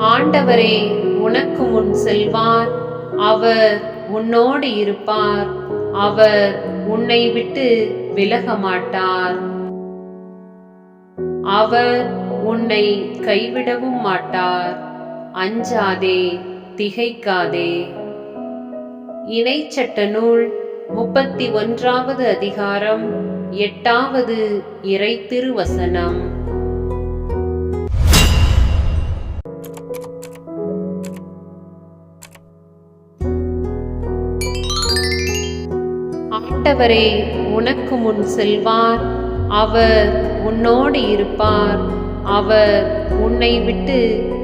ஆண்டவரே உனக்கு முன் செல்வார், அவர் உன்னோடு இருப்பார், அவர் உன்னை விட்டு விலக மாட்டார். அவர் உன்னை கைவிடவும் மாட்டார். அஞ்சாதே, திகைக்காதே. இணைச்சட்ட நூல் 31வது அதிகாரம் 8வது இறை திருவசனம். ஆண்டவரே உனக்கு முன் செல்வார், அவர் உன்னோடு இருப்பார், அவர் உன்னை விட்டு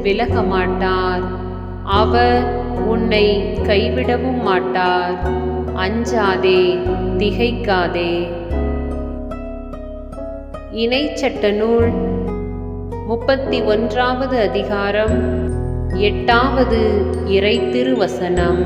விலக மாட்டார். அவர் உன்னை கைவிடவும் மாட்டார். அஞ்சாதே, திகைக்காதே. இணைச்சட்ட நூல் 31வது அதிகாரம் 8வது இறை திருவசனம்.